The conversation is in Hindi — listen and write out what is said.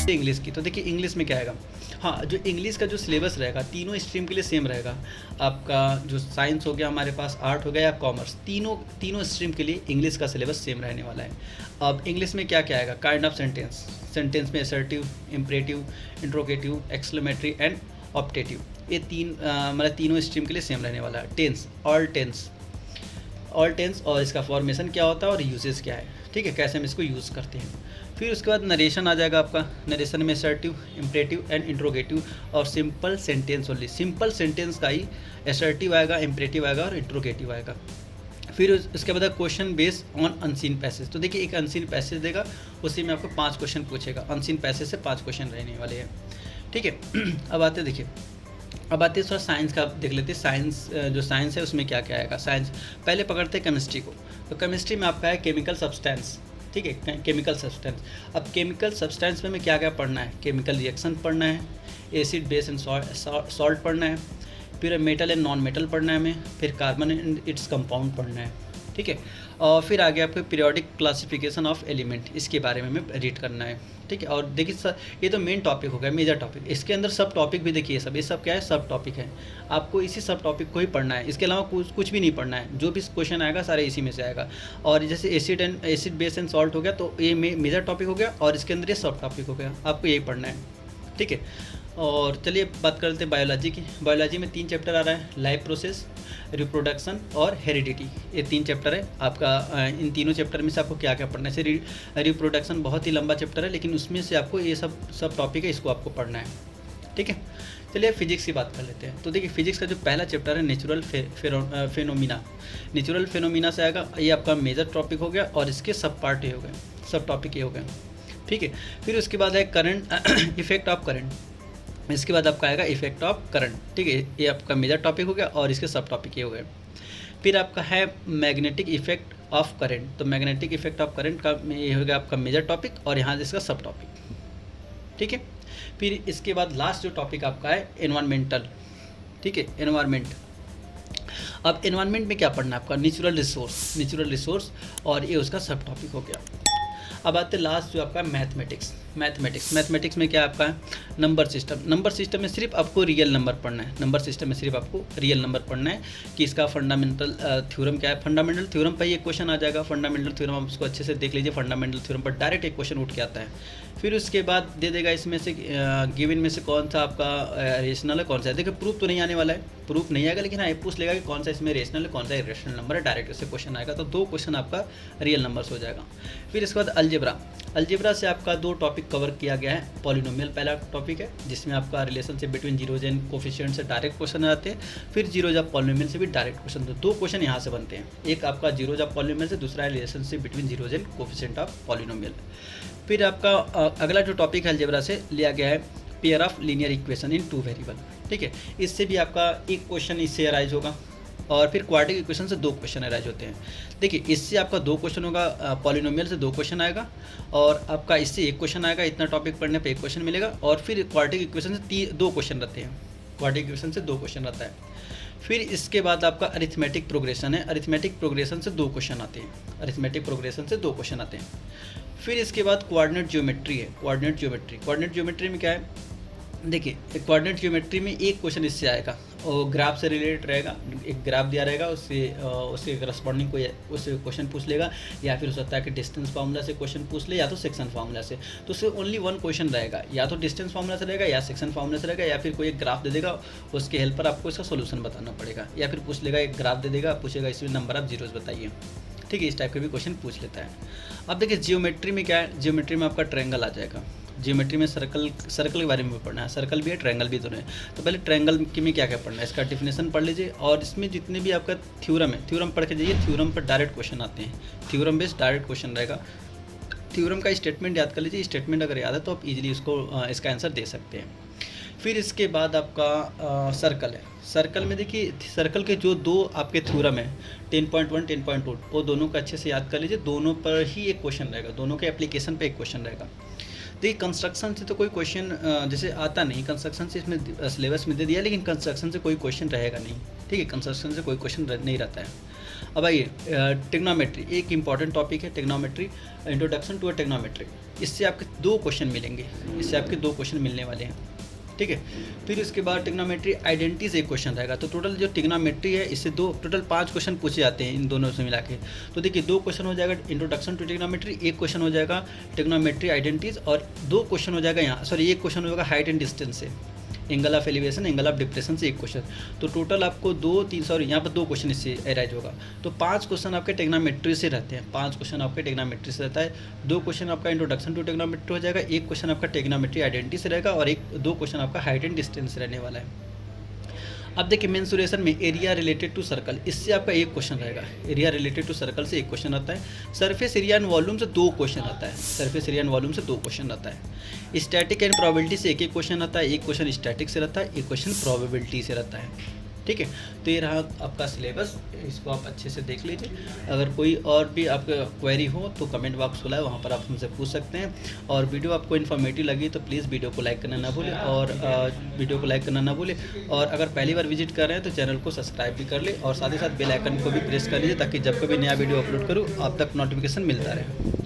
इंग्लिश की, तो देखिए इंग्लिश में क्या आएगा। हाँ, जो इंग्लिश का जो सिलेबस रहेगा तीनों स्ट्रीम के लिए सेम रहेगा। आपका जो साइंस हो गया हमारे पास, आर्ट हो गया या कॉमर्स, तीनों स्ट्रीम के लिए इंग्लिश का सिलेबस सेम रहने वाला है। अब इंग्लिश में क्या क्या आएगा, काइंड ऑफ सेंटेंस, सेंटेंस में assertive, imperative, interrogative, exclamatory and optative, ये मतलब तीनों स्ट्रीम के लिए सेम रहने वाला है। टेंस, ऑल टेंस और इसका फॉर्मेशन क्या होता है और यूजेस क्या है, ठीक है, कैसे हम इसको यूज़ करते हैं। फिर उसके बाद नरेशन आ जाएगा आपका, नरेशन में असर्टिव, इम्परेटिव एंड इंट्रोगेटिव और simple sentence only, simple sentence का ही असर्टिव आएगा, इम्परेटिव आएगा और इंट्रोगेटिव आएगा। फिर उसके बाद question based on unseen passage, तो देखिए एक अनसीन पैसेज देगा, उसी में आपको 5 क्वेश्चन पूछेगा, अनसीन पैसेज से 5 क्वेश्चन रहने वाले हैं, ठीक है। अब आते देखिए, अब आते थोड़ा साइंस का देख लेते हैं। साइंस, जो साइंस है उसमें क्या क्या आएगा। साइंस पहले पकड़ते हैं केमिस्ट्री को, तो केमिस्ट्री में आपका है केमिकल सब्सटेंस, ठीक है, केमिकल सब्सटेंस। अब केमिकल सब्सटेंस में क्या क्या पढ़ना है, केमिकल रिएक्शन पढ़ना है, एसिड बेस एंड सॉल्ट पढ़ना है, फिर मेटल एंड नॉन मेटल पढ़ना है हमें, फिर कार्बन एंड इट्स कंपाउंड पढ़ना है, ठीक है। और फिर आगे आपको पीरियोडिक क्लासिफिकेशन ऑफ एलिमेंट, इसके बारे में हमें रीड करना है, ठीक है। और देखिए सर, ये तो मेन टॉपिक हो गया, मेजर टॉपिक। इसके अंदर सब टॉपिक भी देखिए, ये सब क्या है, सब टॉपिक है, आपको इसी सब टॉपिक को ही पढ़ना है, इसके अलावा कुछ भी नहीं पढ़ना है। जो भी क्वेश्चन आएगा सारे इसी में से आएगा। और जैसे एसिड बेस एंड सॉल्ट हो गया, तो ये मेजर टॉपिक हो गया, और इसके अंदर ये सब टॉपिक हो गया, आपको यही पढ़ना है, ठीक है। और चलिए बात करते हैं बायोलॉजी की। बायोलॉजी में 3 चैप्टर आ रहा है, लाइफ प्रोसेस, रिप्रोडक्शन और हेरिडिटी, ये 3 चैप्टर है आपका। इन तीनों चैप्टर में से आपको क्या क्या पढ़ना है। जैसे रिप्रोडक्शन बहुत ही लंबा चैप्टर है, लेकिन उसमें से आपको ये सब टॉपिक है, इसको आपको पढ़ना है, ठीक है। चलिए फिजिक्स की बात कर लेते हैं। तो देखिए फिजिक्स का जो पहला चैप्टर है नेचुरल फेनोमिना, नेचुरल फेनोमिना से आएगा, ये आपका मेजर टॉपिक हो गया, और इसके सब पार्ट ये हो गए, सब टॉपिक ये हो गए, ठीक है। फिर उसके बाद है करंट, इफेक्ट ऑफ करंट, इसके बाद आपका आएगा इफेक्ट ऑफ करंट, ठीक है, ये आपका मेजर टॉपिक हो गया, और इसके सब टॉपिक ये हो गए। फिर आपका है मैग्नेटिक इफेक्ट ऑफ करंट, तो मैग्नेटिक इफेक्ट ऑफ करंट का ये हो गया आपका मेजर टॉपिक, और यहाँ इसका सब टॉपिक, ठीक है। फिर इसके बाद लास्ट जो टॉपिक आपका है एनवायरमेंटल, ठीक है, एनवायरमेंट। अब एनवायरमेंट में क्या पढ़ना है आपका, नेचुरल रिसोर्स, और ये उसका सब टॉपिक हो गया। अब आते लास्ट जो आपका मैथमेटिक्स में क्या आपका है, नंबर सिस्टम में सिर्फ आपको रियल नंबर पढ़ना है, नंबर सिस्टम में सिर्फ आपको रियल नंबर पढ़ना है कि इसका फंडामेंटल थ्योरम क्या है। फंडामेंटल थ्योरम पर ये क्वेश्चन आ जाएगा, फंडामेंटल थ्योरम आप उसको अच्छे से देख लीजिए, फंडामेंटल थ्योरम पर डायरेक्ट एक क्वेश्चन उठ के आता है। फिर उसके बाद दे देगा इसमें से गिवन में से कौन सा आपका रेशनल है, कौन सा है। देखिए प्रूफ तो नहीं आने वाला है, प्रूफ नहीं आएगा, लेकिन हाँ ये पूछ लेगा कि कौन सा इसमें रेशनल है, कौन सा इरेशनल नंबर है, डायरेक्ट इससे क्वेश्चन आएगा। तो 2 क्वेश्चन आपका रियल नंबर्स हो जाएगा। फिर इसके बाद अलजेब्रा से आपका 2 टॉपिक कवर किया गया है। पॉलिनोमियल पहला टॉपिक है, जिसमें आपका relationship between zeros and coefficient से डायरेक्ट क्वेश्चन आते हैं। फिर जीरोज ऑफ पॉलिनोमियल से भी डायरेक्ट क्वेश्चन, तो 2 क्वेश्चन यहाँ से बनते हैं, एक आपका जीरोज ऑफ पॉलिनोमियल से, दूसरा है relationship between zeros and coefficient of polynomial. फिर आपका अगला जो टॉपिक है अलजेब्रा से लिया गया है pair of linear equation in 2 variable, ठीक है। इससे भी आपका एक क्वेश्चन इससे अराइज होगा, और फिर क्वाड्रेटिक इक्वेशन से 2 क्वेश्चन अराइज होते हैं। देखिए इससे आपका 2 क्वेश्चन होगा, पॉलिनोमियल से 2 क्वेश्चन आएगा, और आपका इससे 1 क्वेश्चन आएगा, इतना टॉपिक पढ़ने पे 1 क्वेश्चन मिलेगा। और फिर क्वाड्रेटिक इक्वेशन से 2 क्वेश्चन रहते हैं, क्वाड्रेटिक इक्वेशन से 2 क्वेश्चन रहता है। फिर इसके बाद आपका अरिथमेटिक प्रोग्रेशन है, अरिथमेटिक प्रोग्रेशन से 2 क्वेश्चन आते हैं, अरिथमेटिक प्रोग्रेशन से 2 क्वेश्चन आते हैं। फिर इसके बाद कोऑर्डिनेट ज्योमेट्री है, कोऑर्डिनेट ज्योमेट्री में क्या है, देखिए कोऑर्डिनेट ज्योमेट्री में एक क्वेश्चन इससे आएगा, और ग्राफ से रिलेटेड रहेगा, एक ग्राफ दिया रहेगा, उससे करस्पॉन्डिंग कोई उससे क्वेश्चन पूछ लेगा, या फिर हो सकता है कि डिस्टेंस फार्मूला से क्वेश्चन पूछ ले, या तो सेक्शन फार्मूला से। तो उससे ओनली 1 क्वेश्चन रहेगा, या तो डिस्टेंस फार्मूला से रहेगा, या सेक्शन फार्मूला से रहेगा, या फिर कोई एक ग्राफ दे देगा, उसके हेल्प पर आपको इसका सोल्यूशन बताना पड़ेगा, या फिर पूछ लेगा एक ग्राफ दे देगा, पूछेगा इसमें नंबर ऑफ जीरोज बताइए, ठीक है, इस टाइप के भी क्वेश्चन पूछ लेता है। अब देखिए जियोमेट्री में क्या है, जियोमेट्री में आपका ट्रायंगल आ जाएगा, जियोमेट्री में सर्कल के बारे में भी पढ़ना है, सर्कल भी है ट्रायंगल भी दोनों है। तो पहले ट्रायंगल में क्या क्या पढ़ना है, इसका डिफिनेशन पढ़ लीजिए, और इसमें जितने भी आपका थ्योरम है, थ्योरम पढ़ के जाइए, थ्योरम पर डायरेक्ट क्वेश्चन आते हैं, थ्योरम बेस्ड डायरेक्ट क्वेश्चन रहेगा। थ्योरम का स्टेटमेंट याद कर लीजिए, स्टेटमेंट अगर याद है तो आप इजीली इसका आंसर दे सकते हैं। फिर इसके बाद आपका सर्कल है, सर्कल में देखिए सर्कल के जो 2 आपके थ्योरम है 10.1 10.2, वो दोनों का अच्छे से याद कर लीजिए, दोनों पर ही एक क्वेश्चन रहेगा, दोनों के एप्लीकेशन पे एक क्वेश्चन रहेगा। देखिए कंस्ट्रक्शन से तो कोई क्वेश्चन जैसे आता नहीं, कंस्ट्रक्शन से इसमें सिलेबस में दे दिया, लेकिन कंस्ट्रक्शन से कोई क्वेश्चन रहेगा नहीं, ठीक है, कंस्ट्रक्शन से कोई क्वेश्चन नहीं रहता है। अब आइए टिग्नोमेट्री, एक इंपॉर्टेंट टॉपिक है trigonometry, introduction to a trigonometry. इससे आपके 2 क्वेश्चन मिलेंगे, इससे आपके 2 क्वेश्चन मिलने वाले हैं, ठीक है। फिर इसके बाद टिग्नोमेट्री आइडेंटिटी से एक क्वेश्चन रहेगा। तो टोटल जो टिग्नोमेट्री है इससे टोटल 5 क्वेश्चन पूछे जाते हैं इन दोनों से मिला के। तो देखिए 2 क्वेश्चन हो जाएगा इंट्रोडक्शन टू टिग्नोमेट्री, एक क्वेश्चन हो जाएगा टिग्नोमेट्री आइडेंटिटीज, और 2 क्वेश्चन हो जाएगा यहाँ, सॉरी 1 क्वेश्चन हो जाएगा हाइट एंड डिस्टेंस से, angle of elevation, angle of depression से 1 क्वेश्चन। तो टोटल आपको 2 3 सॉरी यहाँ पर 2 क्वेश्चन इससे अराइज होगा। तो 5 क्वेश्चन आपके टिग्नोमेट्री से रहते हैं, 5 क्वेश्चन आपके टिग्नोमेट्री से रहता है। 2 क्वेश्चन आपका इंट्रोडक्शन टू टिग्नोमेट्री हो जाएगा, 1 क्वेश्चन आपका टिग्नोमेट्री आइडेंटिटी से रहेगा, और 2 क्वेश्चन आपका हाइट एंड डिस्टेंस से रहने वाला है। अब देखिए मेंसुरेशन में एरिया रिलेटेड टू सर्कल, इससे आपका 1 क्वेश्चन रहेगा। एरिया रिलेटेड टू सर्कल से 1 क्वेश्चन आता है। सरफेस एरिया एंड वॉल्यूम से 2 क्वेश्चन आता है, सरफेस एरिया एंड वॉल्यूम से 2 क्वेश्चन आता है। स्टैटिक एंड प्रोबेबिलिटी से 1 क्वेश्चन आता है, 1 क्वेश्चन स्टैटिक से रहता है, 1 क्वेश्चन प्रोबेबिलिटी से रहता है, ठीक है। तो ये रहा आपका सिलेबस, इसको आप अच्छे से देख लीजिए। अगर कोई और भी आपका क्वेरी हो तो कमेंट बॉक्स खुला है, वहाँ पर आप हमसे पूछ सकते हैं। और वीडियो आपको इन्फॉर्मेटिव लगी तो प्लीज़ वीडियो को लाइक करना ना भूलें, और वीडियो को लाइक करना ना भूलें। और अगर पहली बार विजिट कर रहे हैं तो चैनल को सब्सक्राइब भी कर लें, और साथ ही साथ बेल आइकन को भी प्रेस कर लीजिए, ताकि जब कभी नया वीडियो अपलोड करूँ आप तक नोटिफिकेशन मिलता रहे।